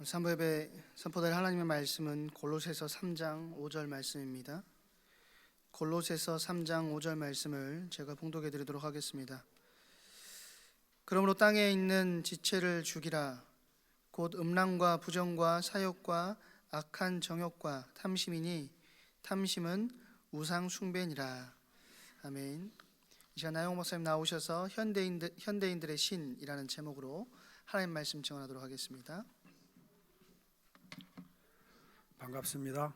3부예배 선포될 하나님의 말씀은 골로새서 3장 5절 말씀입니다. 골로새서 3장 5절 말씀을 제가 봉독해 드리도록 하겠습니다. 그러므로 땅에 있는 지체를 죽이라. 곧 음란과 부정과 사욕과 악한 정욕과 탐심이니 탐심은 우상 숭배니라. 아멘. 이 시간 나영 목사님 나오셔서 현대인들의 신이라는 제목으로 하나님 말씀 증언하도록 하겠습니다. 반갑습니다.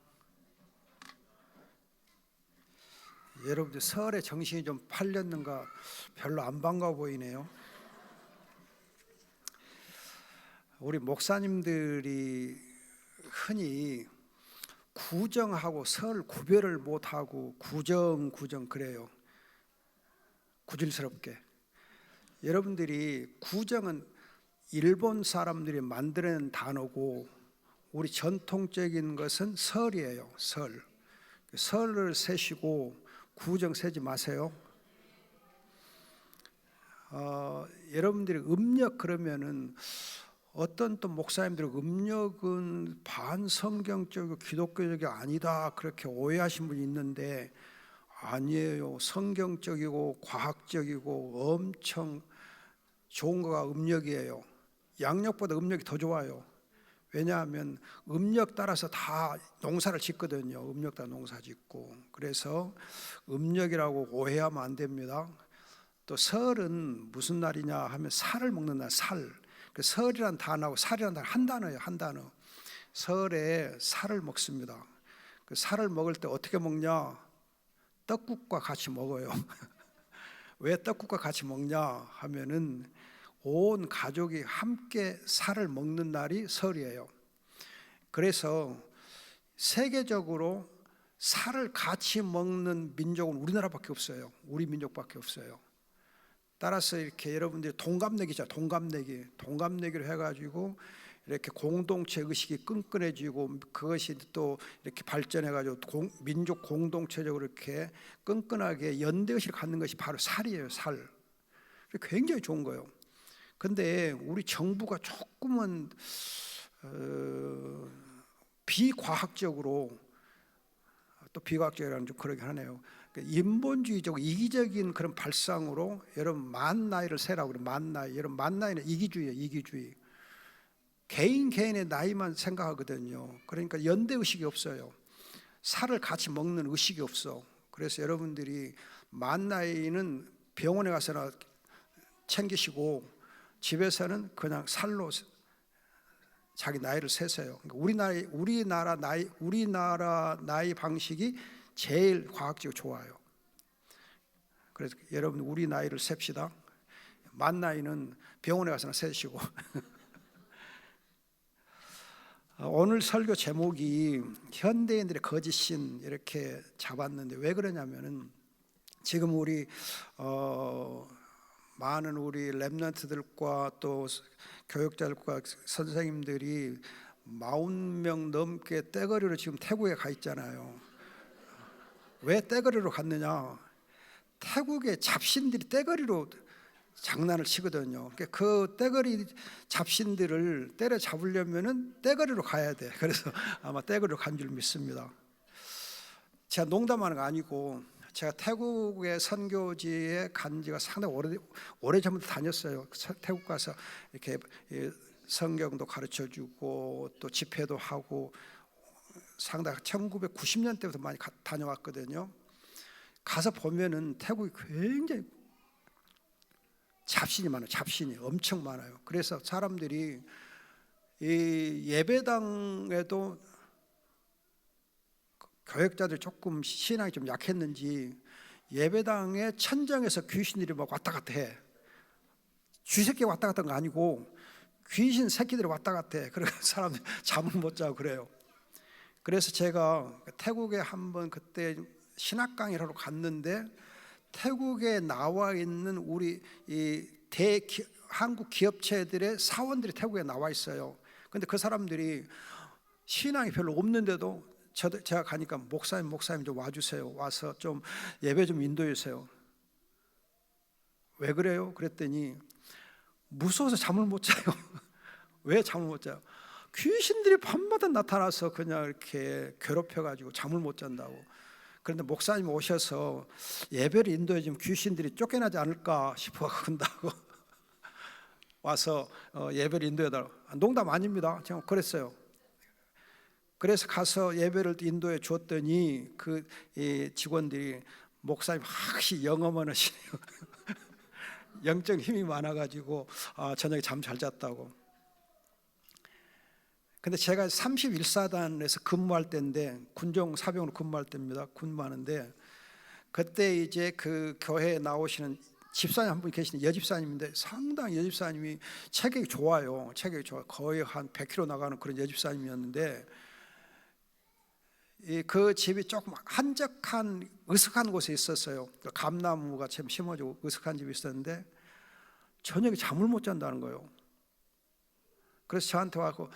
여러분들 설에 정신이 좀 팔렸는가 별로 안 반가워 보이네요. 우리 목사님들이 흔히 구정하고 설 구별을 못하고 구정 그래요. 구질스럽게. 여러분들이 구정은 일본 사람들이 만들어낸 단어고 우리 전통적인 것은 설이에요. 설을 세시고 구정 세지 마세요. 여러분들이 음력 그러면은 어떤 또 목사님들은 음력은 반성경적이고 기독교적이 아니다 그렇게 오해하신 분이 있는데 아니에요. 성경적이고 과학적이고 엄청 좋은 거가 음력이에요. 양력보다 음력이 더 좋아요. 왜냐하면 음력 따라서 다 농사를 짓거든요. 음력 따라 농사 짓고. 그래서 음력이라고 오해하면 안 됩니다. 또 설은 무슨 날이냐 하면 살을 먹는 날, 살. 그 설이란 단어하고 살이란 단어 한 단어예요. 한 단어. 설에 살을 먹습니다. 그 살을 먹을 때 어떻게 먹냐? 떡국과 같이 먹어요. 왜 떡국과 같이 먹냐 하면은 온 가족이 함께 살을 먹는 날이 설이에요. 그래서 세계적으로 살을 같이 먹는 민족은 우리나라밖에 없어요. 우리 민족밖에 없어요. 따라서 이렇게 여러분들이 동갑내기죠. 동갑내기를 해가지고 이렇게 공동체 의식이 끈끈해지고 그것이 또 이렇게 발전해가지고 민족 공동체적으로 이렇게 끈끈하게 연대의식을 갖는 것이 바로 살이에요. 살. 굉장히 좋은 거예요. 근데 우리 정부가 조금은 비과학적으로 또 비과학적이라는 좀 그러긴 하네요. 인본주의적 이기적인 그런 발상으로 여러분 만 나이를 세라고 그래요. 만 나이. 여러분 만 나이는 이기주의예요. 이기주의. 개인의 나이만 생각하거든요. 그러니까 연대 의식이 없어요. 살을 같이 먹는 의식이 없어. 그래서 여러분들이 만 나이는 병원에 가서나 챙기시고 집에서는 그냥 살로 자기 나이를 세세요. 그러니까 우리나라 나이 방식이 제일 과학적으로 좋아요. 그래서 여러분 우리 나이를 셉시다. 만 나이는 병원에 가서나 세시고. 오늘 설교 제목이 현대인들의 거짓신 이렇게 잡았는데 왜 그러냐면은 지금 우리 많은 우리 랩런트들과 또 교육자들과 선생님들이 40명 넘게 떼거리로 지금 태국에 가 있잖아요. 왜 떼거리로 갔느냐? 태국의 잡신들이 떼거리로 장난을 치거든요. 그 떼거리 잡신들을 때려 잡으려면은 떼거리로 가야 돼. 그래서 아마 떼거리로 간 줄 믿습니다. 제가 농담하는 거 아니고 제가 태국의 선교지에 간 지가 상당히 오래전부터 다녔어요. 태국 가서 이렇게 성경도 가르쳐주고 또 집회도 하고 상당히 1990년대부터 많이 다녀왔거든요. 가서 보면은 태국이 굉장히 잡신이 많아요. 잡신이 엄청 많아요. 그래서 사람들이 이 예배당에도 교역자들 조금 신앙이 좀 약했는지 예배당의 천장에서 귀신들이 막 왔다 갔다 해. 쥐새끼가 왔다 갔다 한 거 아니고 귀신 새끼들이 왔다 갔다 해. 그래서 사람들이 잠을 못 자고 그래요. 그래서 제가 태국에 한번 그때 신학 강의를 하러 갔는데 태국에 나와 있는 우리 이 한국 기업체들의 사원들이 태국에 나와 있어요. 근데 그 사람들이 신앙이 별로 없는데도 제가 가니까 목사님 좀 와주세요. 와서 좀 예배 좀 인도해 주세요. 왜 그래요? 그랬더니 무서워서 잠을 못 자요. 왜 잠을 못 자요? 귀신들이 밤마다 나타나서 그냥 이렇게 괴롭혀가지고 잠을 못 잔다고. 그런데 목사님 오셔서 예배를 인도해 주면 귀신들이 쫓겨나지 않을까 싶어 한다고 와서 예배를 인도해달라고. 농담 아닙니다. 제가 그랬어요. 그래서 가서 예배를 인도해 줬더니 그 직원들이 목사님 확실히 영어만 하시네요. 영적 힘이 많아가지고 저녁에 잠 잘 잤다고. 근데 제가 31사단에서 근무할 때인데, 군종 사병으로 근무할 때입니다. 근무하는데 그때 이제 그 교회에 나오시는 집사님 한 분 계시는 여집사님인데, 상당히 여집사님이 체격이 좋아요. 체격이 좋아. 거의 한 100kg 나가는 그런 여집사님이었는데, 그 집이 조금 한적한 으슥한 곳에 있었어요. 감나무가 참 심어지고 으슥한 집이 있었는데 저녁에 잠을 못 잔다는 거예요. 그래서 저한테 와서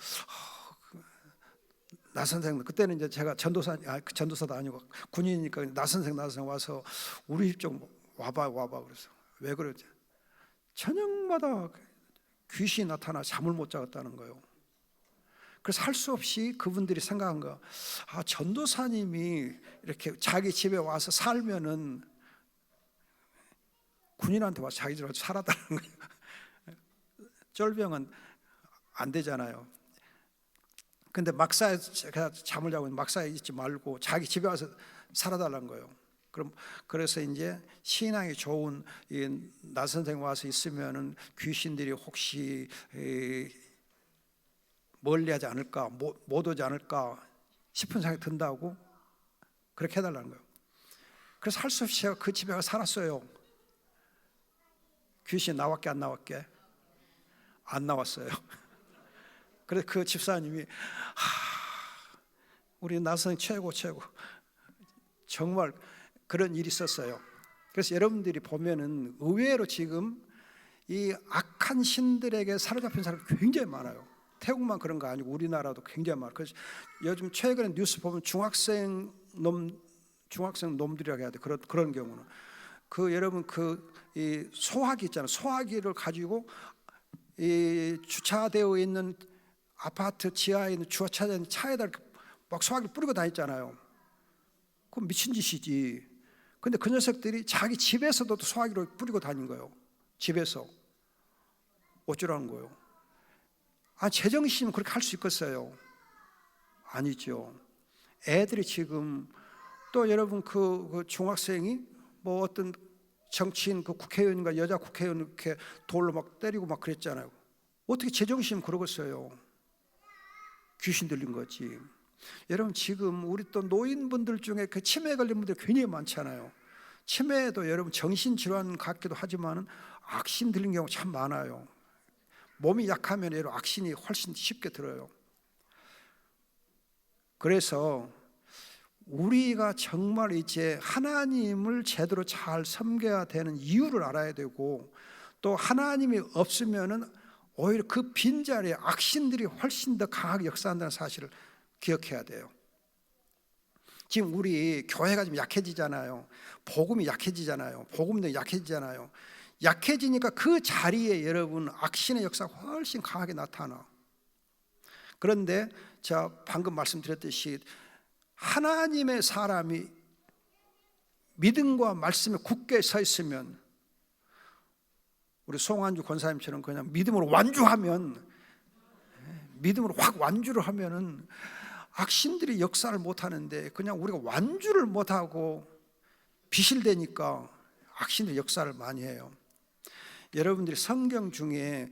나 선생, 그때는 이제 제가 전도사도 아니고 군인이니까 나 선생 와서 우리 집 좀 와봐. 그래서 왜 그러지? 저녁마다 귀신이 나타나 잠을 못 자겠다는 거예요. 그래서 할 수 없이 그분들이 생각한 거, 전도사님이 이렇게 자기 집에 와서 살면은 군인한테 와서 자기 집에 와서 살아달라는 거예요. 쫄병은 안 되잖아요. 근데 막사에 잠을 자고 막사에 있지 말고 자기 집에 와서 살아달라는 거예요. 그래서 이제 신앙이 좋은 나 선생 와서 있으면은 귀신들이 혹시 멀리하지 않을까, 못 오지 않을까 싶은 생각이 든다고 그렇게 해달라는 거예요. 그래서 할 수 없이 제가 그 집에 가서 살았어요. 귀신 나왔게 안 나왔게? 안 나왔어요. 그래서 그 집사님이 우리 나선생 최고 정말 그런 일이 있었어요. 그래서 여러분들이 보면은 의외로 지금 이 악한 신들에게 사로잡힌 사람이 굉장히 많아요. 태국만 그런 거 아니고 우리나라도 굉장히 많아요. 그래서 요즘 최근에 뉴스 보면 중학생 놈들이라고 해야 돼. 그런 경우는 여러분 이 소화기 있잖아요. 소화기를 가지고 이 주차되어 있는 아파트 지하에 있는 주차된 차에다 막 소화기를 뿌리고 다녔잖아요. 그건 미친 짓이지. 근데 그 녀석들이 자기 집에서도 소화기를 뿌리고 다닌 거예요. 집에서 어쩌라는 거예요. 제정신이면 그렇게 할 수 있겠어요? 아니죠. 애들이 지금 또 여러분 그 중학생이 뭐 어떤 정치인 그 국회의원인가 여자 국회의원 이렇게 돌로 막 때리고 막 그랬잖아요. 어떻게 제정신이면 그러겠어요? 귀신 들린 거지. 여러분 지금 우리 또 노인분들 중에 그 치매에 걸린 분들 굉장히 많잖아요. 치매도 여러분 정신질환 같기도 하지만 악신 들린 경우 참 많아요. 몸이 약하면 여러분 악신이 훨씬 쉽게 들어요. 그래서 우리가 정말 이제 하나님을 제대로 잘 섬겨야 되는 이유를 알아야 되고, 또 하나님이 없으면은 오히려 그 빈자리에 악신들이 훨씬 더 강하게 역사한다는 사실을 기억해야 돼요. 지금 우리 교회가 좀 약해지잖아요. 복음이 약해지잖아요. 복음도 약해지잖아요. 약해지니까 그 자리에 여러분 악신의 역사가 훨씬 강하게 나타나. 그런데 제가 방금 말씀드렸듯이 하나님의 사람이 믿음과 말씀에 굳게 서 있으면, 우리 송한주 권사님처럼 그냥 믿음으로 완주하면, 믿음으로 확 완주를 하면은 악신들이 역사를 못 하는데, 그냥 우리가 완주를 못 하고 비실대니까 악신들이 역사를 많이 해요. 여러분들이 성경 중에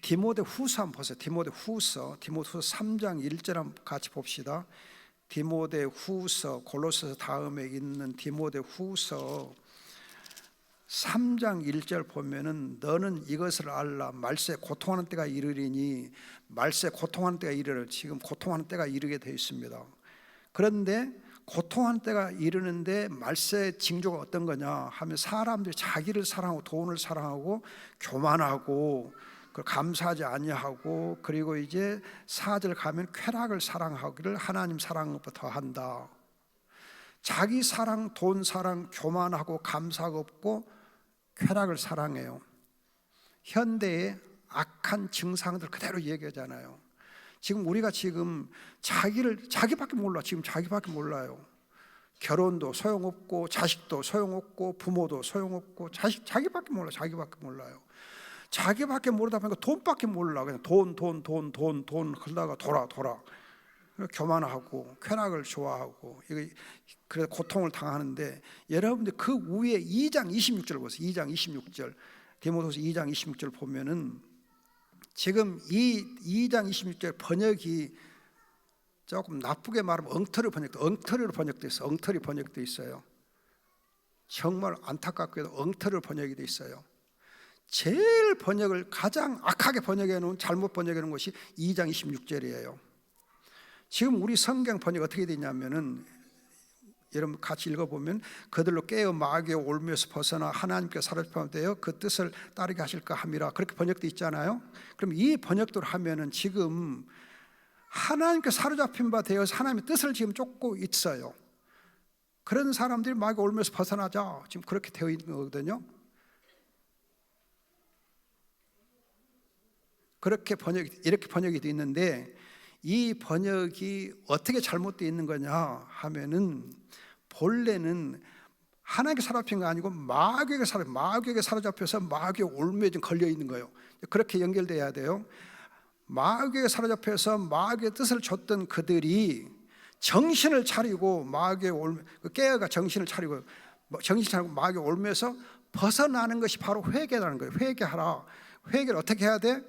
디모데후서 한번 보세요. 디모데후서 3장 1절 한번 같이 봅시다. 디모데후서, 골로새서 다음에 있는 디모데후서 3장 1절 보면은 너는 이것을 알라. 말세 고통하는 때가 이르리니, 말세 고통하는 때가 이르러, 지금 고통하는 때가 이르게 되어 있습니다. 그런데 고통하는 때가 이르는데 말세 징조가 어떤 거냐 하면, 사람들이 자기를 사랑하고 돈을 사랑하고 교만하고 감사하지 아니하고, 그리고 이제 4절 가면 쾌락을 사랑하기를 하나님 사랑하는 것보다 더한다. 자기 사랑, 돈 사랑, 교만하고 감사가 없고 쾌락을 사랑해요. 현대의 악한 증상들 그대로 얘기하잖아요. 지금 우리가 자기밖에 몰라. 지금 자기밖에 몰라요. 결혼도 소용없고 자식도 소용없고 부모도 소용없고 자기밖에 몰라. 자기밖에 몰라요. 자기밖에 모르다 보니까 돈밖에 몰라. 그냥 돈 그러다가 돌아. 교만하고 쾌락을 좋아하고 그래서 고통을 당하는데, 여러분들 그 위에 2장 26절 보세요. 2장 26절 디모데후서 2장 26절 보면은 지금 이 2장 26절 번역이 조금 나쁘게 말하면 엉터리로 번역돼 있어요. 엉터리 번역돼 있어요. 정말 안타깝게도 엉터리로 번역이 돼 있어요. 제일 번역을 가장 악하게 번역해 놓은, 잘못 번역해 놓은 것이 2장 26절이에요. 지금 우리 성경 번역 어떻게 되냐면은, 여러분 같이 읽어보면 그들로 깨어 마귀의 올무에서 벗어나 하나님께 사로잡힌 되어 그 뜻을 따르게 하실까 함이라, 그렇게 번역돼 있잖아요. 그럼 이 번역대로 하면은 지금 하나님께 사로잡힌 바 되어서 하나님의 뜻을 지금 쫓고 있어요. 그런 사람들이 마귀 올무에서 벗어나자, 지금 그렇게 되어 있는 거거든요. 이렇게 번역이 되어 있는데, 이 번역이 어떻게 잘못되어 있는 거냐 하면은, 본래는 하나님께 사로잡힌 거 아니고 마귀에게 사로잡혀서 마귀의 올무에 좀 걸려 있는 거예요. 그렇게 연결돼야 돼요. 마귀에게 사로잡혀서 마귀의 뜻을 줬던 그들이 정신을 차리고 마귀의 올무, 깨어가 정신을 차리고 마귀의 올무에서 벗어나는 것이 바로 회개라는 거예요. 회개하라. 회개를 어떻게 해야 돼?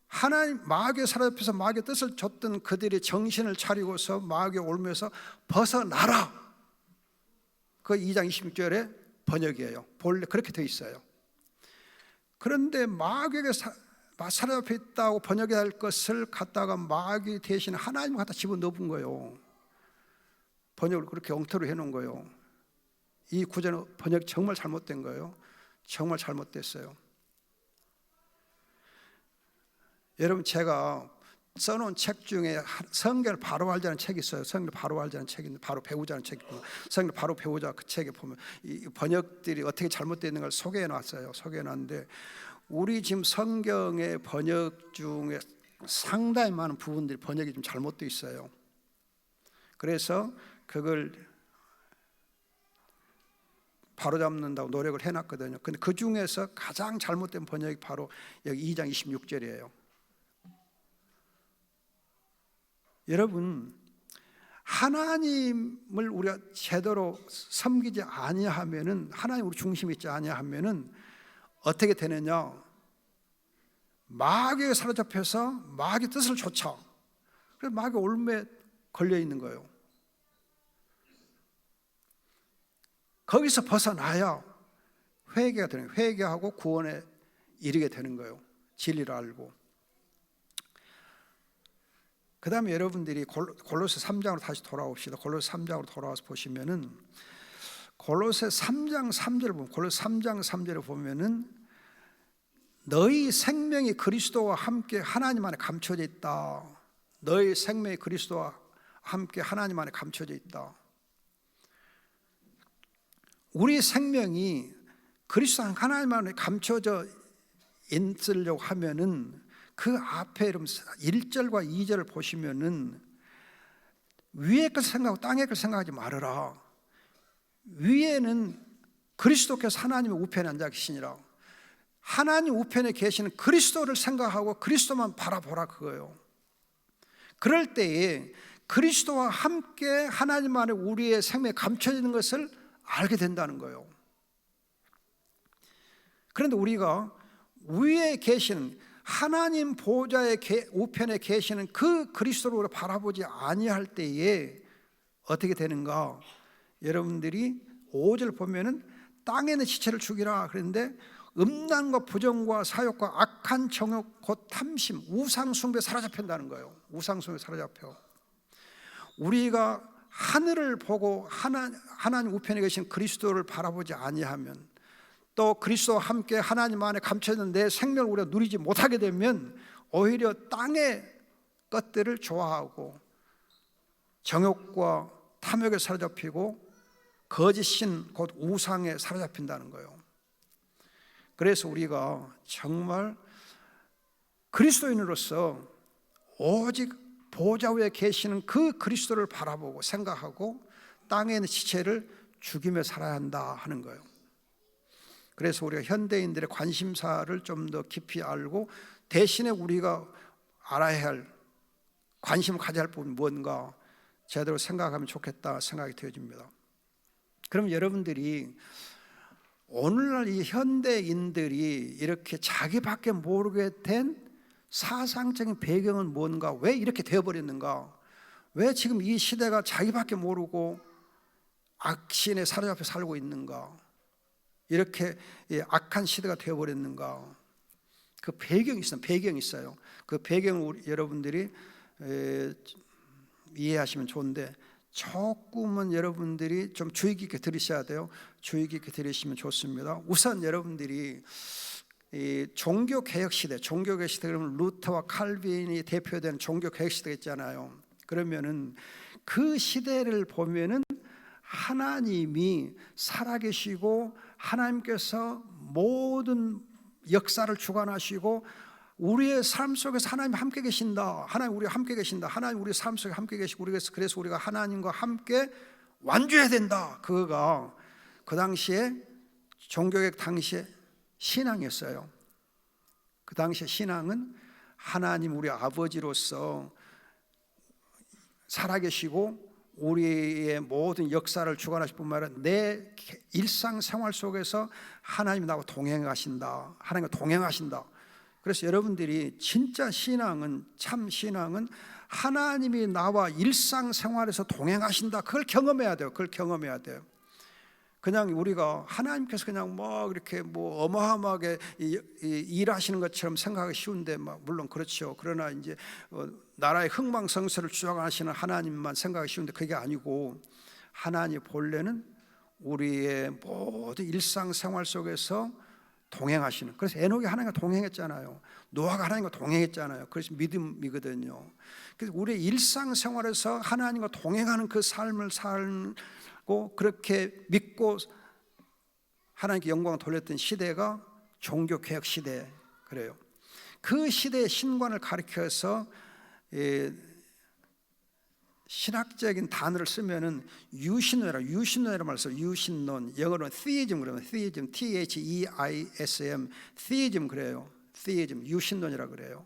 하나님 마귀에 사로잡혀서 마귀의 뜻을 줬던 그들이 정신을 차리고서 마귀의 올무에서 벗어나라. 그 2장 26절의 번역이에요. 본래 그렇게 되어 있어요. 그런데 마귀에게 사로잡혀 있다고 번역해야 할 것을 갖다가 마귀 대신 하나님 갖다 집어넣은 거예요. 번역을 그렇게 엉터리로 해놓은 거예요. 이 구절은 번역이 정말 잘못된 거예요. 정말 잘못됐어요. 여러분, 제가 써놓은 책 중에 성경을 바로 알자는 책이 있어요. 성경을 바로 알자는 책인데, 바로 배우자는 책이 있고, 성경을 바로 배우자, 그 책에 보면 이 번역들이 어떻게 잘못되어 있는 걸 소개해 놨어요. 소개해 놨는데, 우리 지금 성경의 번역 중에 상당히 많은 부분들이 번역이 좀 잘못되어 있어요. 그래서 그걸 바로잡는다고 노력을 해놨거든요. 근데 그 중에서 가장 잘못된 번역이 바로 여기 2장 26절이에요. 여러분, 하나님을 우리가 제대로 섬기지 아니하면은, 하나님 우리 중심에 있지 아니하면은 어떻게 되느냐? 마귀에 사로잡혀서 마귀 뜻을 좇아. 그래서 마귀 올무에 걸려 있는 거예요. 거기서 벗어나야 회개가 되는 거예요. 회개하고 구원에 이르게 되는 거예요. 진리를 알고. 그 다음에 여러분들이 골로새 3장으로 다시 돌아옵시다. 골로새 3장으로 돌아와서 보시면은, 골로새 3장 3절을 보면, 골로새 3장 3절을 보면은, 너희 생명이 그리스도와 함께 하나님 안에 감춰져 있다. 너희 생명이 그리스도와 함께 하나님 안에 감춰져 있다. 우리 생명이 그리스도 하나님 안에 감춰져 있으려고 하면은, 그 앞에 1절과 2절을 보시면은, 위의 것을 생각하고 땅의 것을 생각하지 말아라. 위에는 그리스도께서 하나님의 우편에 앉아 계시니라. 하나님 우편에 계시는 그리스도를 생각하고 그리스도만 바라보라, 그거예요. 그럴 때에 그리스도와 함께 하나님 안에 우리의 생명이 감춰지는 것을 알게 된다는 거예요. 그런데 우리가 위에 계시는 하나님 보좌의 우편에 계시는 그 그리스도를 바라보지 아니할 때에 어떻게 되는가? 여러분들이 5절 보면은 땅에 있는 시체를 죽이라 그랬는데, 음란과 부정과 사욕과 악한 정욕 곧 탐심, 우상숭배에 사로잡힌다는 거예요. 우상숭배에 사로잡혀. 우리가 하늘을 보고 하나님 우편에 계신 그리스도를 바라보지 아니하면, 또 그리스도와 함께 하나님 안에 감춰진 내 생명을 우리가 누리지 못하게 되면, 오히려 땅의 것들을 좋아하고 정욕과 탐욕에 사로잡히고 거짓신 곧 우상에 사로잡힌다는 거예요. 그래서 우리가 정말 그리스도인으로서 오직 보좌 위에 계시는 그 그리스도를 바라보고 생각하고 땅에 있는 지체를 죽이며 살아야 한다 하는 거예요. 그래서 우리가 현대인들의 관심사를 좀 더 깊이 알고 대신에 우리가 알아야 할, 관심을 가져야 할 부분이 뭔가 제대로 생각하면 좋겠다 생각이 되어집니다. 그럼 여러분들이 오늘날 이 현대인들이 이렇게 자기밖에 모르게 된 사상적인 배경은 뭔가, 왜 이렇게 되어버렸는가, 왜 지금 이 시대가 자기밖에 모르고 악신에 사로잡혀 살고 있는가, 이렇게 악한 시대가 되어버렸는가. 그 배경이 있어요. 배경이 있어요. 그 배경을 여러분들이 이해하시면 좋은데 조금은 여러분들이 좀 주의 깊게 들으셔야 돼요. 주의 깊게 들으시면 좋습니다. 우선 여러분들이 이 종교개혁 시대, 종교개혁 시대 그러면 루터와 칼빈이 대표되는 종교개혁 시대가 있잖아요. 그러면은 그 시대를 보면은 하나님이 살아계시고 하나님께서 모든 역사를 주관하시고 우리의 삶 속에서 하나님 함께 계신다. 하나님 우리와 함께 계신다. 하나님 우리 삶 속에 함께 계시고 그래서 우리가 하나님과 함께 완주해야 된다. 그거가 그 당시에 종교개혁 당시에 신앙이었어요. 그 당시에 신앙은 하나님 우리 아버지로서 살아계시고 우리의 모든 역사를 주관하실 뿐만 아니라 내 일상생활 속에서 하나님이 나와 동행하신다. 하나님과 동행하신다. 그래서 여러분들이 진짜 신앙은, 참 신앙은 하나님이 나와 일상생활에서 동행하신다. 그걸 경험해야 돼요. 그걸 경험해야 돼요. 그냥 우리가 하나님께서 그냥 뭐 이렇게 뭐 어마어마하게 일하시는 것처럼 생각하기 쉬운데, 물론 그렇죠. 그러나 이제 나라의 흥망성쇠를 주장하시는 하나님만 생각하기 쉬운데 그게 아니고, 하나님 본래는 우리의 모든 일상생활 속에서 동행하시는. 그래서 에녹이 하나님과 동행했잖아요. 노아가 하나님과 동행했잖아요. 그래서 믿음이거든요. 그래서 우리의 일상생활에서 하나님과 동행하는 그 삶을 살고 그렇게 믿고 하나님께 영광을 돌렸던 시대가 종교개혁 시대. 그래요. 그 시대의 신관을 가리켜서 신학적인 단어를 쓰면은 유신론이라고 말해서 유신론, 영어로는 theism 그러면 theism, T-H-E-I-S-M, theism 그래요. theism, 유신론이라고 그래요.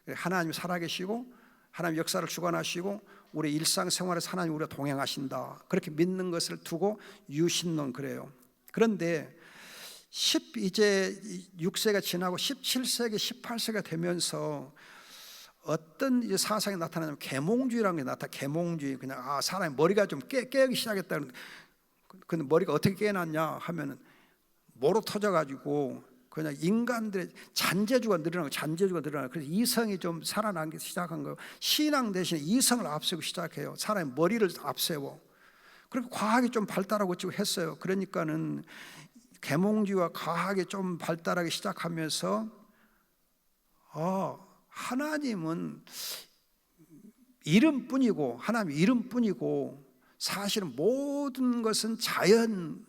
하나님이 살아계시고 하나님 역사를 주관하시고 우리 일상생활에서 하나님 우리가 동행하신다. 그렇게 믿는 것을 두고 유신론 그래요. 그런데 이제 6세가 지나고 17세기, 18세가 되면서 어떤 이제 사상이 나타나냐면 계몽주의라는 게 나타나. 계몽주의, 그냥 사람의 머리가 좀 깨기 시작했다. 근데 머리가 어떻게 깨어났냐 하면은 모로 터져가지고 그냥 인간들의 잔재주가 늘어나고 그래서 이성이 좀 살아나기 시작한 거예요. 신앙 대신에 이성을 앞세우기 시작해요. 사람의 머리를 앞세워. 그리고 과학이 좀 발달하고 어쩌고 했어요. 그러니까는 계몽주의와 과학이 좀 발달하기 시작하면서 하나님은 이름뿐이고, 하나님 이름뿐이고 사실은 모든 것은 자연이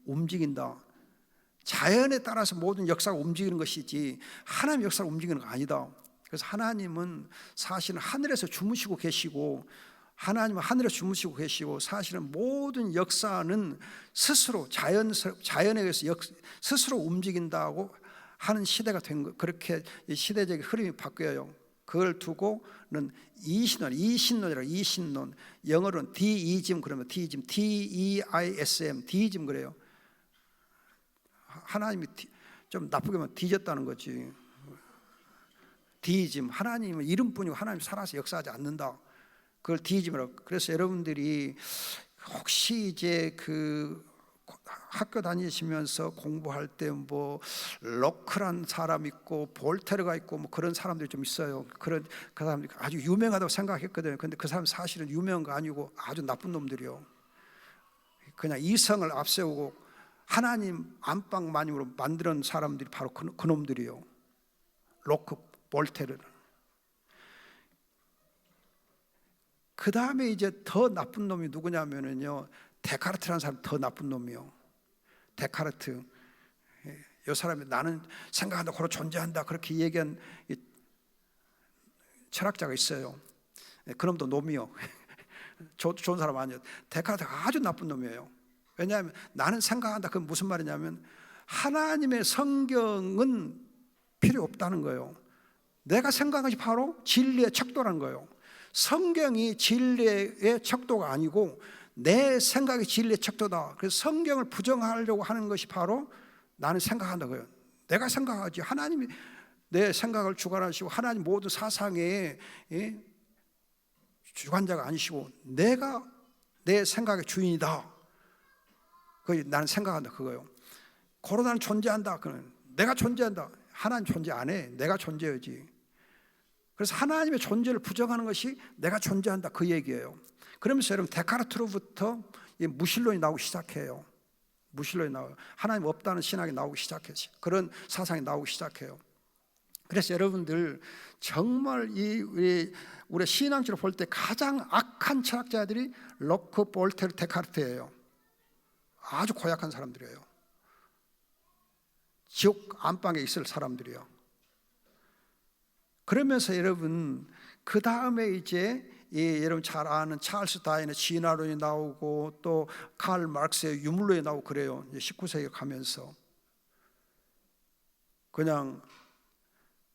움직인다. 자연에 따라서 모든 역사가 움직이는 것이지 하나님 역사가 움직이는 거 아니다. 그래서 하나님은 사실은 하늘에서 주무시고 계시고, 하나님은 하늘에서 주무시고 계시고 사실은 모든 역사는 스스로 자연에 의해서 스스로 움직인다고 하는 시대가 된 거. 그렇게 시대적인 흐름이 바뀌어요. 그걸 두고는 이신론, 영어로는 디이즘 그러면 디이즘, D-E-I-S-M, 디이즘 그래요. 하나님이 좀 나쁘게 하면 뒤졌다는 거지. 디이즘, 하나님은 이름뿐이고 하나님 살아서 역사하지 않는다. 그걸 디이즘이라고. 그래서 여러분들이 혹시 이제 그 학교 다니시면서 공부할 때 뭐 로크란 사람 있고 볼테르가 있고 뭐 그런 사람들이 좀 있어요. 그 사람들이 아주 유명하다고 생각했거든요. 근데 그 사람 사실은 유명한 거 아니고 아주 나쁜 놈들이요. 그냥 이성을 앞세우고 하나님 안방마님으로 만드는 사람들이 바로 그 놈들이요. 로크, 볼테르. 그 다음에 이제 더 나쁜 놈이 누구냐면은요, 데카르트라는 사람 더 나쁜 놈이요. 데카르트. 이 사람이 나는 생각한다, 고로 존재한다 그렇게 얘기한 철학자가 있어요. 그놈도 놈이요. 좋은 사람 아니에요. 데카르트가 아주 나쁜 놈이에요. 왜냐하면 나는 생각한다. 그건 무슨 말이냐면 하나님의 성경은 필요 없다는 거예요. 내가 생각한 것이 바로 진리의 척도라는 거예요. 성경이 진리의 척도가 아니고 내 생각이 진리의 척도다. 그래서 성경을 부정하려고 하는 것이 바로 나는 생각한다고요. 내가 생각하지. 하나님이 내 생각을 주관하시고 하나님 모든 사상의 주관자가 아니시고 내가 내 생각의 주인이다. 그게 나는 생각한다 그거예요. 코로나는 존재한다. 그는 내가 존재한다. 하나님 존재 안 해. 내가 존재하지. 그래서 하나님의 존재를 부정하는 것이 내가 존재한다 그 얘기예요. 그러면서 여러분 데카르트로부터 이 무신론이 나오기 시작해요. 무신론이 나와요. 하나님 없다는 신학이 나오기 시작해요. 그런 사상이 나오기 시작해요. 그래서 여러분들 정말 우리 신앙적으로 볼 때 가장 악한 철학자들이 록크, 볼테르, 데카르트예요. 아주 고약한 사람들이에요. 지옥 안방에 있을 사람들이요. 그러면서 여러분 그 다음에 이제 여러분 잘 아는 찰스 다윈의 진화론이 나오고 또 칼 마르크스의 유물론이 나오고 그래요. 19세기 가면서 그냥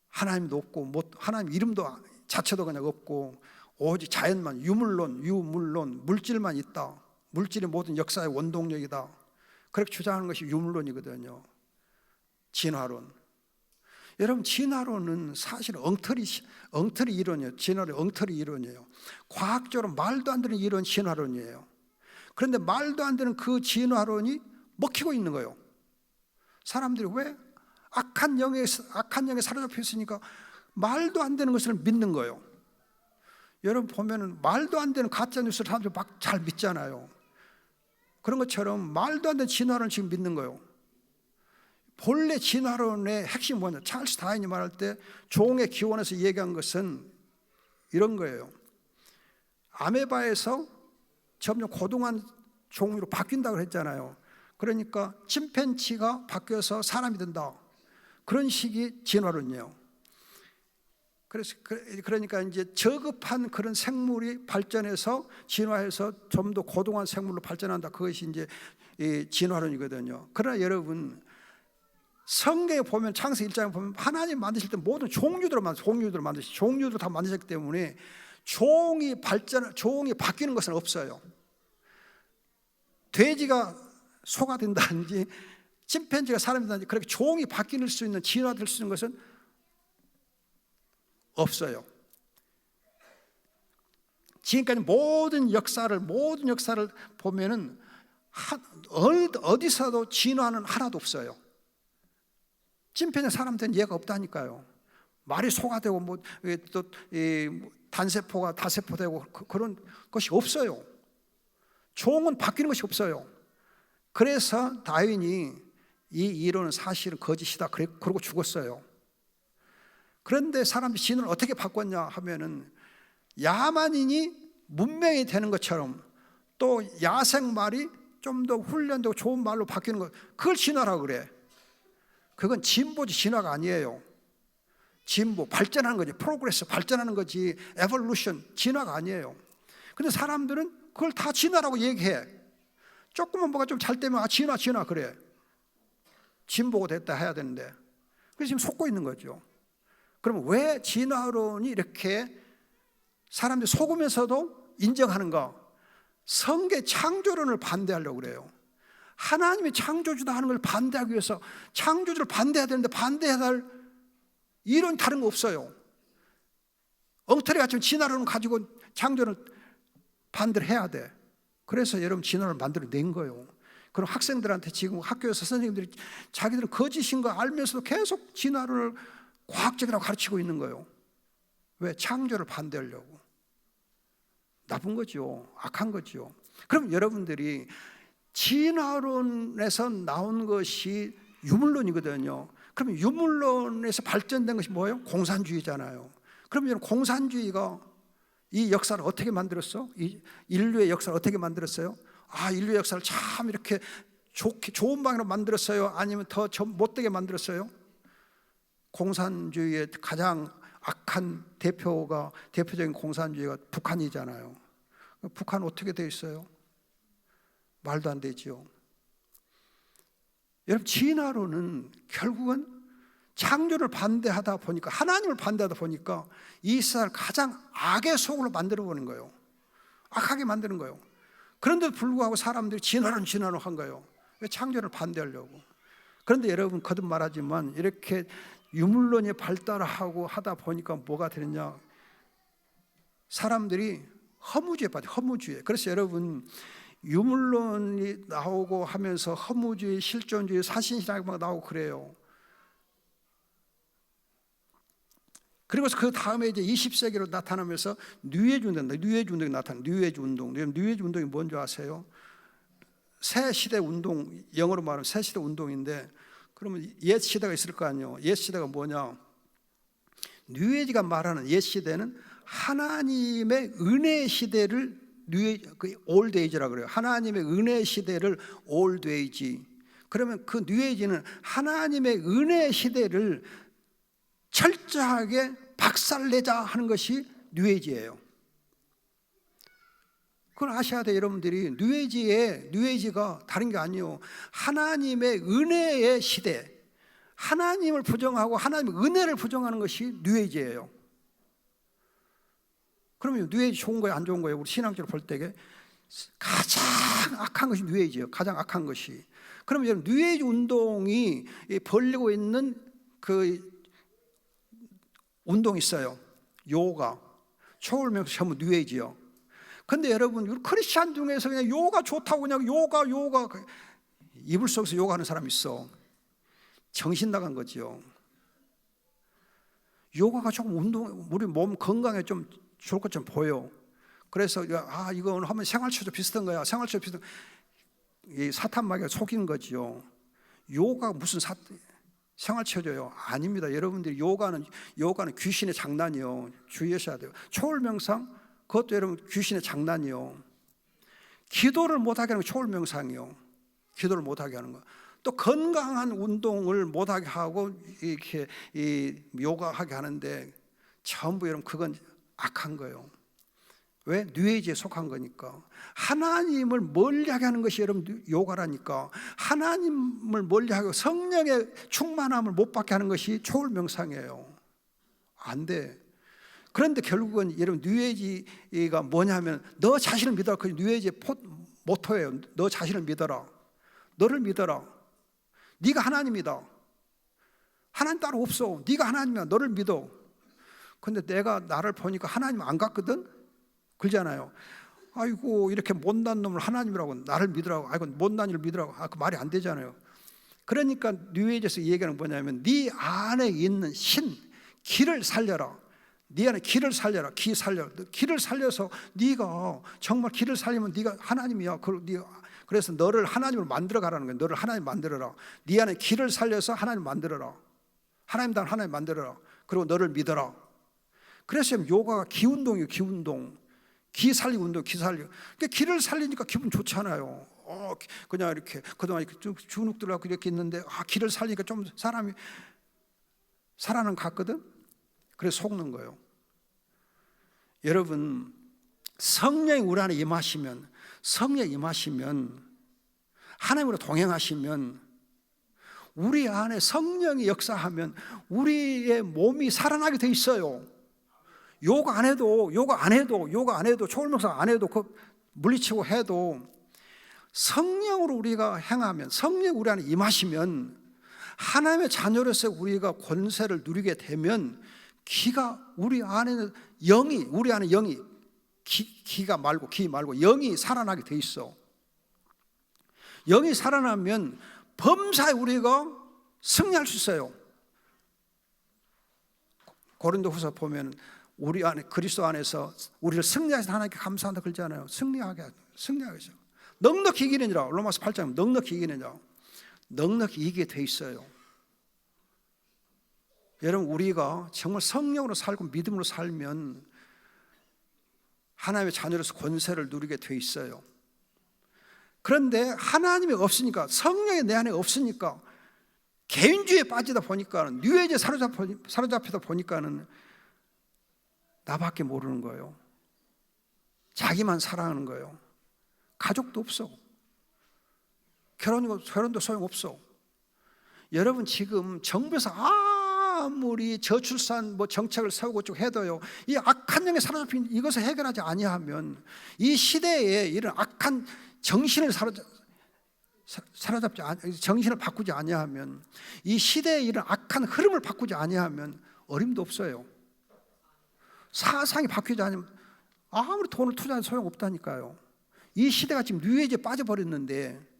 하나님도 없고 하나님 이름도 자체도 그냥 없고 오직 자연만 유물론 물질만 있다. 물질이 모든 역사의 원동력이다. 그렇게 주장하는 것이 유물론이거든요. 진화론. 여러분 진화론은 사실 엉터리 이론이에요. 진화론 엉터리 이론이에요. 과학적으로 말도 안 되는 이론 진화론이에요. 그런데 말도 안 되는 그 진화론이 먹히고 있는 거예요. 사람들이 왜 악한 영에 사로잡혀 있으니까 말도 안 되는 것을 믿는 거예요. 여러분 보면은 말도 안 되는 가짜 뉴스를 사람들이 막 잘 믿잖아요. 그런 것처럼 말도 안 되는 진화론을 지금 믿는 거예요. 본래 진화론의 핵심이 뭐냐? 찰스 다윈이 말할 때 종의 기원에서 얘기한 것은 이런 거예요. 아메바에서 점점 고등한 종류로 바뀐다고 했잖아요. 그러니까 침팬지가 바뀌어서 사람이 된다. 그런 식이 진화론이에요. 그러니까 이제 저급한 그런 생물이 발전해서 진화해서 좀 더 고등한 생물로 발전한다. 그것이 이제 이 진화론이거든요. 그러나 여러분 성경에 보면 창세기 1장에 보면 하나님 만드실 때 모든 종류들을 다 만드셨기 때문에 종이 바뀌는 것은 없어요. 돼지가 소가 된다든지 침팬지가 사람이 된다든지 그렇게 종이 바뀔 수 있는 진화될 수 있는 것은 없어요. 지금까지 모든 역사를 보면은 어디서도 진화는 하나도 없어요. 침팬지 사람 된 예가 없다니까요. 말이 소가 되고 또 단세포가 다세포 되고 그런 것이 없어요. 종은 바뀌는 것이 없어요. 그래서 다윈이 이 이론은 사실은 거짓이다 그러고 죽었어요. 그런데 사람들이 진을 어떻게 바꿨냐 하면은 야만인이 문명이 되는 것처럼 또 야생말이 좀 더 훈련되고 좋은 말로 바뀌는 것, 그걸 진화라고 그래. 그건 진보지 진화가 아니에요. 진보, 발전하는 거지. 프로그레스, 발전하는 거지. 에볼루션, 진화가 아니에요. 근데 사람들은 그걸 다 진화라고 얘기해. 조금만 뭐가 좀 잘 되면 진화 그래. 진보가 됐다 해야 되는데. 그래서 지금 속고 있는 거죠. 그럼 왜 진화론이 이렇게 사람들이 속으면서도 인정하는가? 성경 창조론을 반대하려고 그래요. 하나님이 창조주다 하는 걸 반대하기 위해서 창조주를 반대해야 되는데 반대해야 할 이론 다른 거 없어요. 엉터리 같은 진화론을 가지고 창조를 반대를 해야 돼. 그래서 여러분 진화론을 만들어낸 거예요. 그럼 학생들한테 지금 학교에서 선생님들이 자기들은 거짓인 거 알면서도 계속 진화론을 과학적이라고 가르치고 있는 거예요. 왜? 창조를 반대하려고. 나쁜 거죠. 악한 거죠. 그럼 여러분들이 진화론에서 나온 것이 유물론이거든요. 그럼 유물론에서 발전된 것이 뭐예요? 공산주의잖아요. 그럼 여러분 공산주의가 이 역사를 어떻게 만들었어? 이 인류의 역사를 어떻게 만들었어요? 인류의 역사를 참 이렇게 좋은 방향으로 만들었어요? 아니면 더 못되게 만들었어요? 공산주의의 가장 악한 대표적인 공산주의가 북한이잖아요. 북한 어떻게 돼 있어요? 말도 안 되지요. 여러분, 진화론은 결국은 창조를 반대하다 보니까, 하나님을 반대하다 보니까 이스라엘 가장 악의 속으로 만들어 버린 거예요. 악하게 만드는 거예요. 그런데도 불구하고 사람들이 진화론 한 거예요. 왜? 창조를 반대하려고. 그런데 여러분, 거듭 말하지만 이렇게 유물론이 발달하고 하다 보니까 뭐가 되느냐, 사람들이 허무주의에 빠져. 허무주의. 그래서 여러분, 유물론이 나오고 하면서 허무주의, 실존주의, 사신신학이 막 나오고 그래요. 그리고 그 다음에 이제 20세기로 나타나면서 뉴에이지 운동이 나타나요. 뉴에이지 운동이 뭔지 아세요? 새 시대 운동, 영어로 말하면 새 시대 운동인데, 그러면 옛 시대가 있을 거 아니에요. 옛 시대가 뭐냐? 뉴에이지가 말하는 옛 시대는 하나님의 은혜 시대를 올드 에이지라고 그래요. 하나님의 은혜 시대를 올드 에이지. 그러면 그 뉴에이지는 하나님의 은혜 시대를 철저하게 박살내자 하는 것이 뉴에이지예요. 그걸 아셔야 돼요, 여러분들이. 뉴에이지가 다른 게 아니에요. 하나님의 은혜의 시대, 하나님을 부정하고 하나님의 은혜를 부정하는 것이 뉴에이지예요. 그러면 뉴에이지 좋은 거예요, 안 좋은 거예요? 우리 신앙적으로 볼 때에 가장 악한 것이 뉴에이지예요. 가장 악한 것이. 그러면 여러분, 뉴에이지 운동이 벌리고 있는 그 운동이 있어요. 요가, 초월명사 전부 뉴에이지요. 근데 여러분, 우리 크리스찬 중에서 그냥 요가 좋다고 그냥 요가 이불 속에서 요가하는 사람이 있어. 정신 나간 거지요. 요가가 조금 우리 몸 건강에 좀 좋을 것 좀 보여. 그래서 이거 하면 생활초도 비슷한 거야. 이 사탄마귀가 속이는 거지요. 요가 무슨 생활초조요? 아닙니다. 여러분들이 요가는 귀신의 장난이요. 주의하셔야 돼요. 초월명상, 그것도 여러분 귀신의 장난이요. 기도를 못하게 하는 거 초월명상이요. 기도를 못하게 하는 거. 또 건강한 운동을 못하게 하고 이렇게 요가하게 하는데 전부 여러분 그건 악한 거예요. 왜? 뉴에이지에 속한 거니까. 하나님을 멀리하게 하는 것이 여러분 요가라니까. 하나님을 멀리하고 성령의 충만함을 못 받게 하는 것이 초월명상이에요. 안 돼. 그런데 결국은 여러분 뉴에이지가 뭐냐면 너 자신을 믿어라. 그 뉴에이지의 모토예요. 너 자신을 믿어라. 너를 믿어라. 네가 하나님이다. 하나님 따로 없어. 네가 하나님이야. 너를 믿어. 근데 내가 나를 보니까 하나님 안 같거든? 그러잖아요. 아이고, 이렇게 못난 놈을 하나님이라고 나를 믿으라고. 아이고, 못난 일을 믿으라고. 그 말이 안 되잖아요. 그러니까 뉴에이지에서 이 얘기하는 뭐냐면 네 안에 있는 신, 기를 살려라. 네 안에 기를 살려라. 기 살려. 기를 살려서 네가 정말 기를 살리면 네가 하나님이야. 그래서 너를 하나님으로 만들어 가라는 거야. 너를 하나님 만들어라. 네 안에 기를 살려서 하나님 만들어라. 하나님당 하나님 만들어라. 그리고 너를 믿어라. 그래서 요가가 기운동이에요. 기운동. 기 살리고 운동, 기 살리고. 그러니까 기를 살리니까 기분 좋잖아요. 그냥 이렇게 그동안 이렇게 주눅들하고 이렇게 있는데 기를 살리니까 좀 사람이 살아는 갔거든. 그래서 속는 거예요. 여러분, 성령이 우리 안에 임하시면, 하나님으로 동행하시면, 우리 안에 성령이 역사하면 우리의 몸이 살아나게 돼 있어요. 요가 안 해도 초월명상 안 해도 그 물리치고 해도 성령으로 우리가 행하면, 성령이 우리 안에 임하시면, 하나님의 자녀로서 우리가 권세를 누리게 되면 기가 우리 안에는 우리 안에 영이 기 말고 영이 살아나게 돼 있어. 영이 살아나면 범사에 우리가 승리할 수 있어요. 고린도후서 보면 우리 안에 그리스도 안에서 우리를 승리하신 하나님께 감사한다 그러잖아요. 승리하게 하죠. 넉넉히 이기느니라. 로마서 8장 넉넉히 이기느니라. 넉넉히 이기게 돼 있어요. 여러분, 우리가 정말 성령으로 살고 믿음으로 살면 하나님의 자녀로서 권세를 누리게 돼 있어요. 그런데 하나님이 없으니까, 성령이 내 안에 없으니까, 개인주의에 빠지다 보니까, 뉴에이지에 사로잡히다 보니까는 나밖에 모르는 거예요. 자기만 사랑하는 거예요. 가족도 없어. 결혼도 소용없어. 여러분 지금 정부에서 아무리 저출산 저정책을 세우고 쭉 해도요, 이 악한 영에 사로잡힌 이것을 해결하지 아니하면, 이 시대에 이런 악한 정신을 정신을 바꾸지 아니하면, 이 시대에 이런 악한 흐름을 바꾸지 아니하면 어림도 없어요. 사상이 바뀌지 않으면 아무리 돈을 투자해도 소용없다니까요. 이 시대가 지금 뉴에이지에 빠져버렸는데,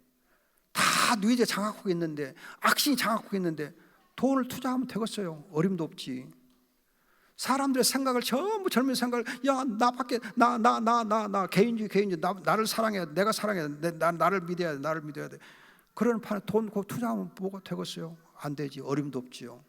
다 뉴에이지에 장악하고 있는데, 악신이 장악하고 있는데 돈을 투자하면 되겠어요? 어림도 없지. 사람들의 생각을 전부 젊은 생각을, 야 나밖에 나 개인주의 나를 사랑해, 내가 사랑해, 나를 믿어야 돼, 나를 믿어야 돼. 그런 판에 돈 투자하면 뭐가 되겠어요? 안 되지. 어림도 없지요.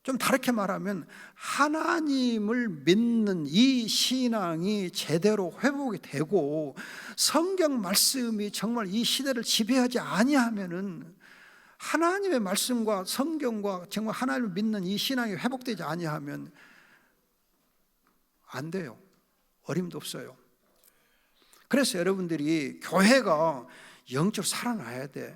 좀 다르게 말하면 하나님을 믿는 이 신앙이 제대로 회복이 되고 성경 말씀이 정말 이 시대를 지배하지 아니하면은, 하나님의 말씀과 성경과 정말 하나님을 믿는 이 신앙이 회복되지 아니하면 안 돼요. 어림도 없어요. 그래서 여러분들이 교회가 영적으로 살아나야 돼.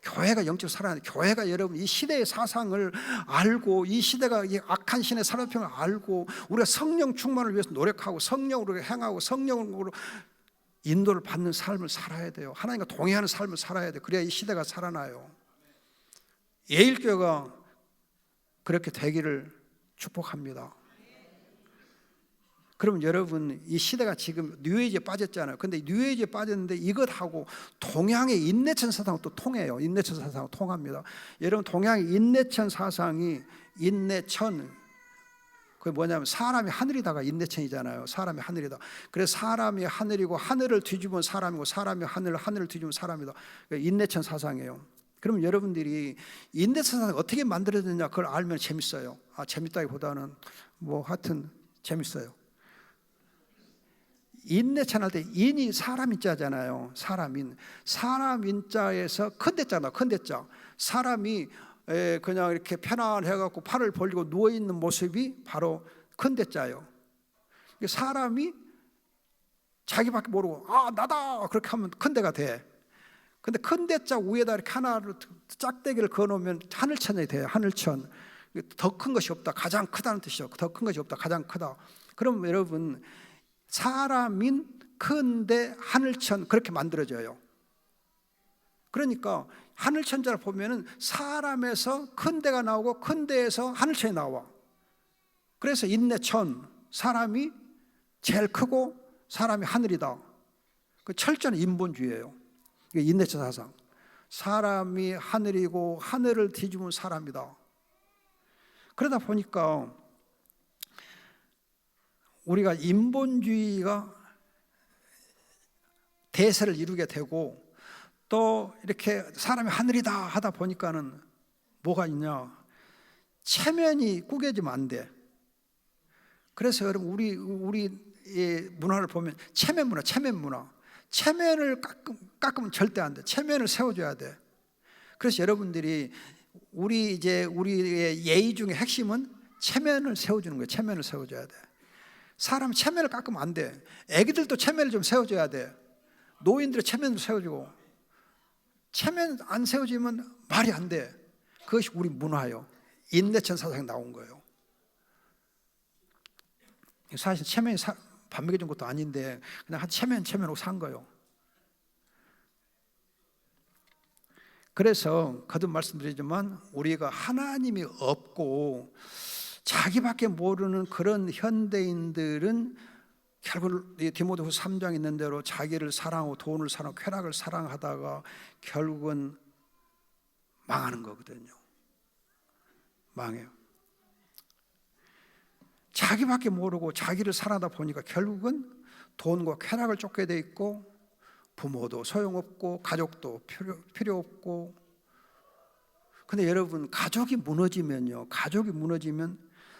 교회가 영적으로 살아나야 돼. 교회가 여러분 이 시대의 사상을 알고, 이 시대가 이 악한 신의 사로잡힘을 알고, 우리가 성령 충만을 위해서 노력하고 성령으로 행하고 성령으로 인도를 받는 삶을 살아야 돼요. 하나님과 동행하는 삶을 살아야 돼. 그래야 이 시대가 살아나요. 예일교회가 그렇게 되기를 축복합니다. 그럼 여러분, 이 시대가 지금 뉴에이지에 빠졌잖아요. 근데 뉴에이지에 빠졌는데 이것하고 동양의 인내천 사상은 또 통해요. 인내천 사상은 통합니다. 여러분, 동양의 인내천 사상이, 인내천, 그게 뭐냐면 사람이 하늘이다가 인내천이잖아요. 사람이 하늘이다. 그래서 사람이 하늘이고 하늘을 뒤집으면 사람이고 사람이 하늘을 뒤집으면 사람이다. 인내천 사상이에요. 그럼 여러분들이 인내천 사상이 어떻게 만들어졌냐, 그걸 알면 재밌어요. 재밌다기보다는 하여튼 재밌어요. 인내천 할 때 인이 사람 인자잖아요. 사람 인자에서 큰 대자나, 큰 대자. 사람이 그냥 이렇게 편안해갖고 팔을 벌리고 누워있는 모습이 바로 큰 대자예요. 사람이 자기밖에 모르고 나다 그렇게 하면 큰 대가 돼. 근데 큰 대자 위에다 이렇게 하나로 짝대기를 그어놓으면 하늘천이 돼요. 하늘천. 더 큰 것이 없다, 가장 크다는 뜻이죠. 더 큰 것이 없다, 가장 크다. 그럼 여러분, 사람인 큰데 하늘천, 그렇게 만들어져요. 그러니까 하늘천자를 보면은 사람에서 큰 데가 나오고 큰 데에서 하늘천이 나와. 그래서 인내천, 사람이 제일 크고 사람이 하늘이다. 그 철저한 인본주의예요. 이게 인내천 사상. 사람이 하늘이고 하늘을 뒤집은 사람이다. 그러다 보니까 우리가 인본주의가 대세를 이루게 되고, 또 이렇게 사람이 하늘이다 하다 보니까는 뭐가 있냐, 체면이 구겨지면 안 돼. 그래서 여러분, 우리의 문화를 보면 체면 문화. 체면을 깎으면 절대 안 돼. 체면을 세워줘야 돼. 그래서 여러분들이 우리의 예의 중에 핵심은 체면을 세워주는 거예요. 체면을 세워줘야 돼. 사람 체면을 깎으면 안 돼. 애기들도 체면을 좀 세워줘야 돼. 노인들의 체면도 세워주고. 체면 안 세워지면 말이 안 돼. 그것이 우리 문화예요. 인내천 사상이 나온 거예요. 사실 체면이 밥 먹여준 것도 아닌데 그냥 체면으로 산 거예요. 그래서 거듭 말씀드리지만, 우리가 하나님이 없고 자기밖에 모르는 그런 현대인들은 결국 디모데후서 3장에 있는 대로 자기를 사랑하고 돈을 사랑하고 쾌락을 사랑하다가 결국은 망하는 거거든요. 망해요. 자기밖에 모르고 자기를 사랑하다 보니까 결국은 돈과 쾌락을 쫓게 돼 있고, 부모도 소용없고 가족도 필요 없고. 근데 여러분, 가족이 무너지면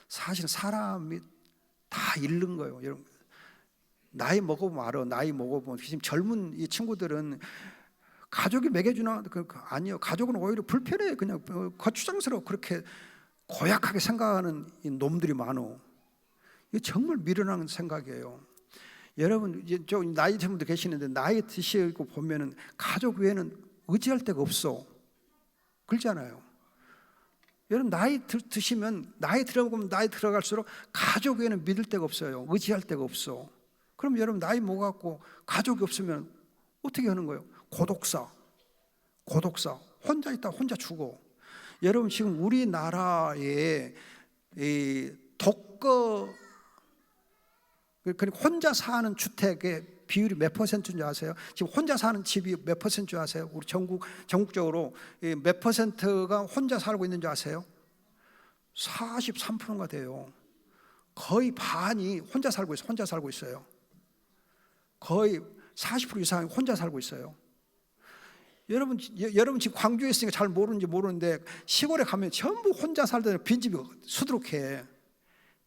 사실 사람이 다 잃는 거예요. 여러분, 나이 먹어보면 알아. 나이 먹어보면. 지금 젊은 이 친구들은 가족이 먹여주나? 아니요. 가족은 오히려 불편해. 그냥 거추장스러워. 그렇게 고약하게 생각하는 이 놈들이 많어. 이게 정말 미련한 생각이에요. 여러분 이제 좀 나이 든 분도 계시는데 나이 드시고 보면은 가족 외에는 의지할 데가 없어. 그렇잖아요. 여러분 나이 드시면 나이 들어가면 나이 들어갈수록 가족 외에는 믿을 데가 없어요. 의지할 데가 없어. 그럼 여러분 나이 먹었고 가족이 없으면 어떻게 하는 거예요? 고독사. 혼자 있다 혼자 죽어. 여러분 지금 우리나라에 이 독거, 그러니까 혼자 사는 주택의 비율이 몇 %인 줄 아세요? 지금 혼자 사는 집이 몇 %인 줄 아세요? 우리 전국적으로 몇 %가 혼자 살고 있는 줄 아세요? 43%가 돼요. 거의 반이 혼자 살고 있어요. 거의 40% 이상이 혼자 살고 있어요. 여러분 지금 광주에 있으니까 잘 모르는지 모르는데 시골에 가면 전부 혼자 살던 빈집이 수두룩해.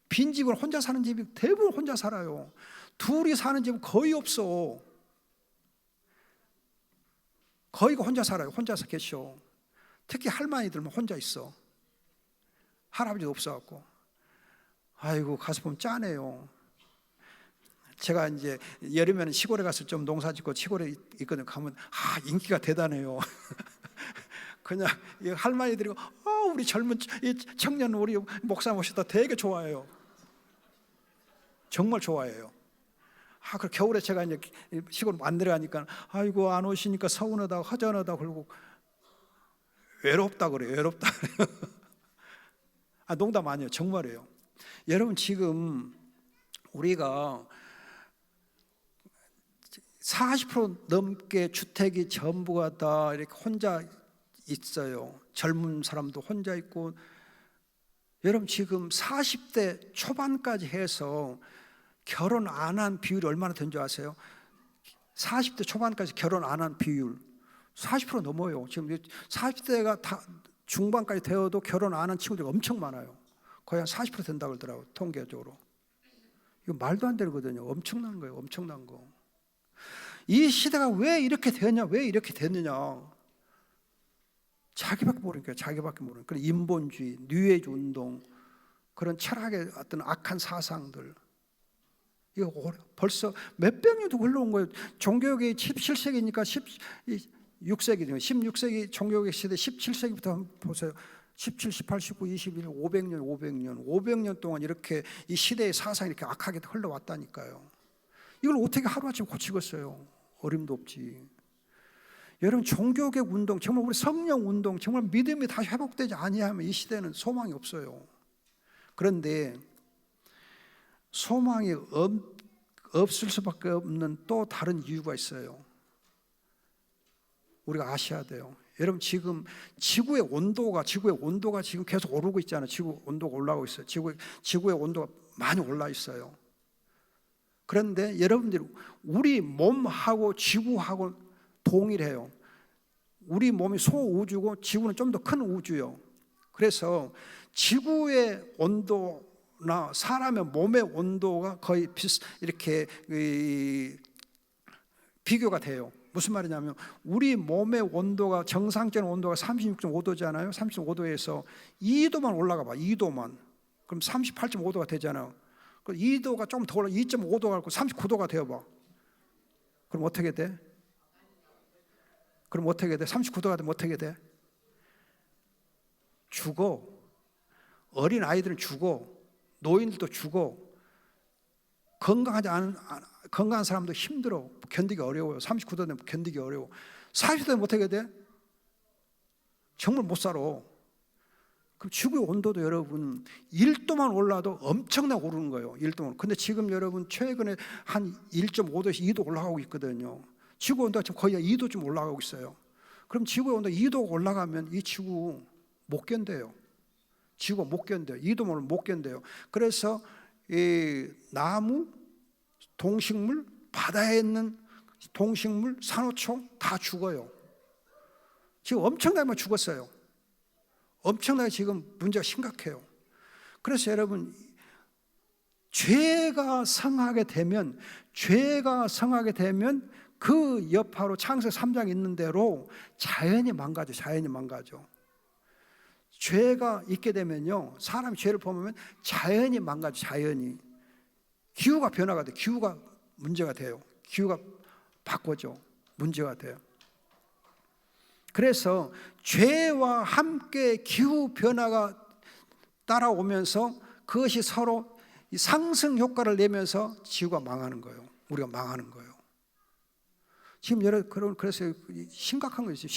빈집은 혼자 사는 집이 대부분 혼자 살아요. 둘이 사는 집은 거의 없어. 거의가 혼자 살아요. 혼자서 계셔. 특히 할머니들은 혼자 있어. 할아버지도 없어갖고. 아이고 가서 보면 짠해요. 제가 이제 여름에는 시골에 가서 좀 농사짓고 시골에 있거든요. 가면 인기가 대단해요. 그냥 이 할머니들이 우리 젊은 청년 우리 목사 모시다 되게 좋아해요. 정말 좋아해요. 그 겨울에 제가 이제 시골 안 내려가니까 아이고 안 오시니까 서운하다 허전하다 그러고 외롭다 그래요. 외롭다 그래요. 농담 아니에요. 정말이에요. 여러분 지금 우리가 40% 넘게 주택이 전부가 다 이렇게 혼자 있어요. 젊은 사람도 혼자 있고. 여러분 지금 40대 초반까지 해서 결혼 안 한 비율이 얼마나 된 줄 아세요? 40대 초반까지 결혼 안 한 비율 40% 넘어요. 지금 40대가 다 중반까지 되어도 결혼 안 한 친구들이 엄청 많아요. 거의 한 40% 된다고 그러더라고요. 통계적으로. 이거 말도 안 되거든요. 엄청난 거예요. 엄청난 거. 이 시대가 왜 이렇게 되냐? 왜 이렇게 됐느냐? 자기밖에 모르니까. 자기밖에 모르니까. 그런 인본주의, 뉴에이지 운동, 그런 철학의 어떤 악한 사상들. 이거 벌써 몇백 년도 흘러온 거예요. 종교개혁이 17세기니까 16세기죠. 16세기 종교개혁 시대 17세기부터 한번 보세요. 17, 18, 19, 21, 500년 동안 이렇게 이 시대의 사상이 이렇게 악하게 흘러왔다니까요. 이걸 어떻게 하루아침에 고치겠어요? 어림도 없지. 여러분 종교개혁 운동, 정말 우리 성령 운동, 정말 믿음이 다시 회복되지 아니하면 이 시대는 소망이 없어요. 그런데 소망이 없을 수밖에 없는 또 다른 이유가 있어요. 우리가 아셔야 돼요. 여러분 지금 지구의 온도가 지금 계속 오르고 있잖아요. 지구 온도가 올라가고 있어요. 지구의 온도가 많이 올라 있어요. 그런데 여러분들이 우리 몸하고 지구하고 동일해요. 우리 몸이 소우주고 지구는 좀 더 큰 우주요. 그래서 지구의 온도나 사람의 몸의 온도가 거의 이렇게 비교가 돼요. 무슨 말이냐면 우리 몸의 온도가 정상적인 온도가 36.5도잖아요. 36.5도에서 2도만 올라가 봐. 2도만. 그럼 38.5도가 되잖아요. 그 2도가 좀 더 올라 2.5도가 갖고 39도가 되어 봐. 그럼 어떻게 돼? 39도가 되면 어떻게 돼? 죽어. 어린 아이들은 죽어. 노인들도 죽어. 건강한 사람도 힘들어. 견디기 어려워요. 39도 되면 견디기 어려워. 40도 되면 어떻게 돼? 정말 못 살아. 그럼 지구의 온도도 여러분 1도만 올라도 엄청나게 오르는 거예요. 1도만. 근데 지금 여러분 최근에 한 1.5도에서 2도 올라가고 있거든요. 지구 온도가 지금 거의 2도 좀 올라가고 있어요. 그럼 지구의 온도가 2도가 올라가면 이 지구 못 견뎌요. 지구가 못 견뎌요. 2도만 못 견뎌요. 그래서 이 나무, 동식물, 바다에 있는 동식물, 산호초 다 죽어요. 지금 엄청나게 죽었어요. 엄청나게 지금 문제가 심각해요. 그래서 여러분 죄가 성하게 되면 그 여파로 창세기 3장에 있는 대로 자연이 망가져. 죄가 있게 되면요, 사람이 죄를 범하면 자연이 망가져. 자연이 기후가 변화가 돼. 기후가 문제가 돼요. 기후가 바꿔져. 문제가 돼요. 그래서 죄와 함께 기후 변화가 따라오면서 그것이 서로 상승 효과를 내면서 지구가 망하는 거예요. 우리가 망하는 거예요. 지금 그래서 심각한 거죠.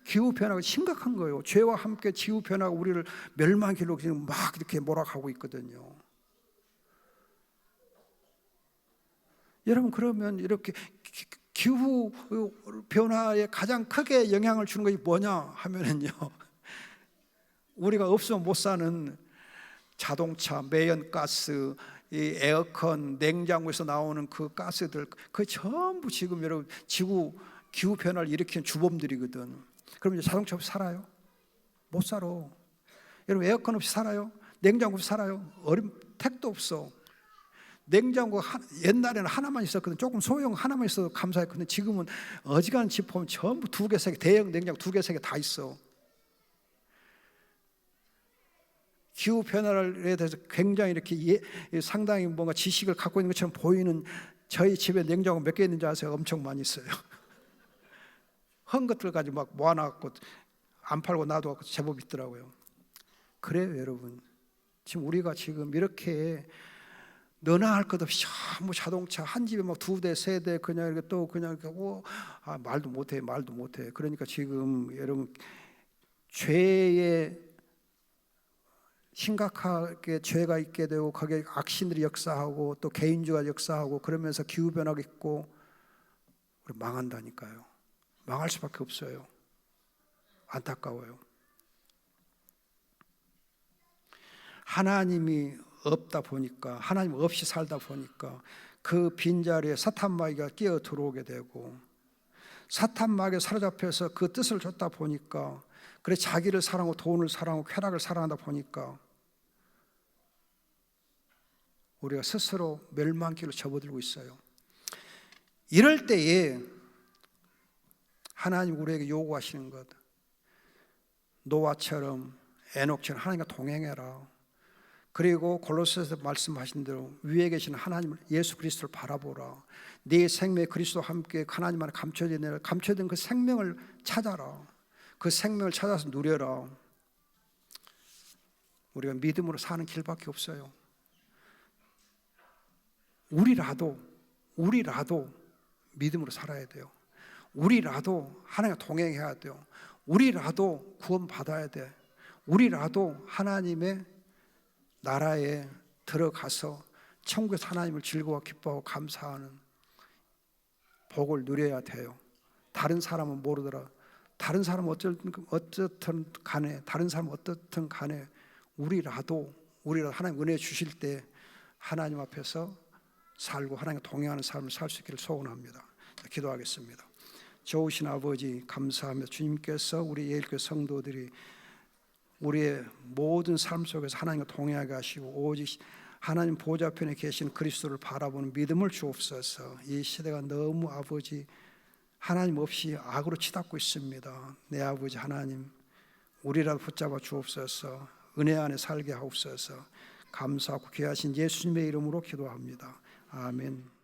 기후 변화가 심각한 거예요. 죄와 함께 기후 변화가 우리를 멸망의 길로 지금 막 이렇게 몰아가고 있거든요. 여러분, 그러면 이렇게 기후 변화에 가장 크게 영향을 주는 것이 뭐냐 하면은요, 우리가 없으면 못 사는 자동차, 매연가스, 이 에어컨, 냉장고에서 나오는 그 가스들, 그 전부 지금 여러분 지구 기후 변화를 일으키는 주범들이거든. 그럼 이제 자동차 없이 살아요? 못 살아. 여러분, 에어컨 없이 살아요? 냉장고 없이 살아요? 택도 없어. 냉장고 옛날에는 하나만 있었거든. 조금 소형 하나만 있어도 감사했거든. 지금은 어지간한 집 보면 전부 2개, 3개, 대형 냉장고 2개, 3개 다 있어. 기후 변화에 대해서 굉장히 이렇게 상당히 뭔가 지식을 갖고 있는 것처럼 보이는 저희 집에 냉장고 몇 개 있는지 아세요? 엄청 많이 있어요. 헌 것들 가지고 막 모아놔갖고 안 팔고 놔둬갖고 제법 있더라고요. 그래요, 여러분. 지금 우리가 지금 이렇게 너나 할 것 없이 전부 자동차 한 집에 막 2대, 3대 그냥 이렇게 또 그냥 이렇게 말도 못해. 그러니까 지금 여러분 죄의 심각하게 죄가 있게 되고 거기에 악신들이 역사하고 또 개인주가 역사하고 그러면서 기후변화가 있고 우리 망한다니까요. 망할 수밖에 없어요. 안타까워요. 하나님이 없다 보니까, 하나님 없이 살다 보니까 그 빈자리에 사탄마귀가 끼어 들어오게 되고, 사탄마귀에 사로잡혀서 그 뜻을 줬다 보니까, 그래 자기를 사랑하고 돈을 사랑하고 쾌락을 사랑하다 보니까 우리가 스스로 멸망길로 접어들고 있어요. 이럴 때에 하나님 우리에게 요구하시는 것, 노아처럼 에녹처럼 하나님과 동행해라. 그리고 골로새서 말씀하신 대로 위에 계신 하나님을, 예수 그리스도를 바라보라. 네 생명의 그리스도와 함께 하나님 안에 감춰진 그 생명을 찾아라. 그 생명을 찾아서 누려라. 우리가 믿음으로 사는 길밖에 없어요. 우리라도 믿음으로 살아야 돼요. 우리라도 하나님과 동행해야 돼요. 우리라도 구원받아야 돼. 우리라도 하나님의 나라에 들어가서 천국에서 하나님을 즐거워 기뻐하고 감사하는 복을 누려야 돼요. 다른 사람은 모르더라. 다른 사람은 어쨌든 간에 우리라도 하나님 은혜 주실 때 하나님 앞에서 살고 하나님과 동행하는 삶을 살 수 있기를 소원합니다. 기도하겠습니다. 좋으신 아버지, 감사하며 주님께서 우리 예일교회 성도들이 우리의 모든 삶 속에서 하나님과 동행하게 하시고 오직 하나님 보좌편에 계신 그리스도를 바라보는 믿음을 주옵소서. 이 시대가 너무 아버지 하나님 없이 악으로 치닫고 있습니다. 내 아버지 하나님, 우리라도 붙잡아 주옵소서. 은혜 안에 살게 하옵소서. 감사하고 귀하신 예수님의 이름으로 기도합니다. 아멘.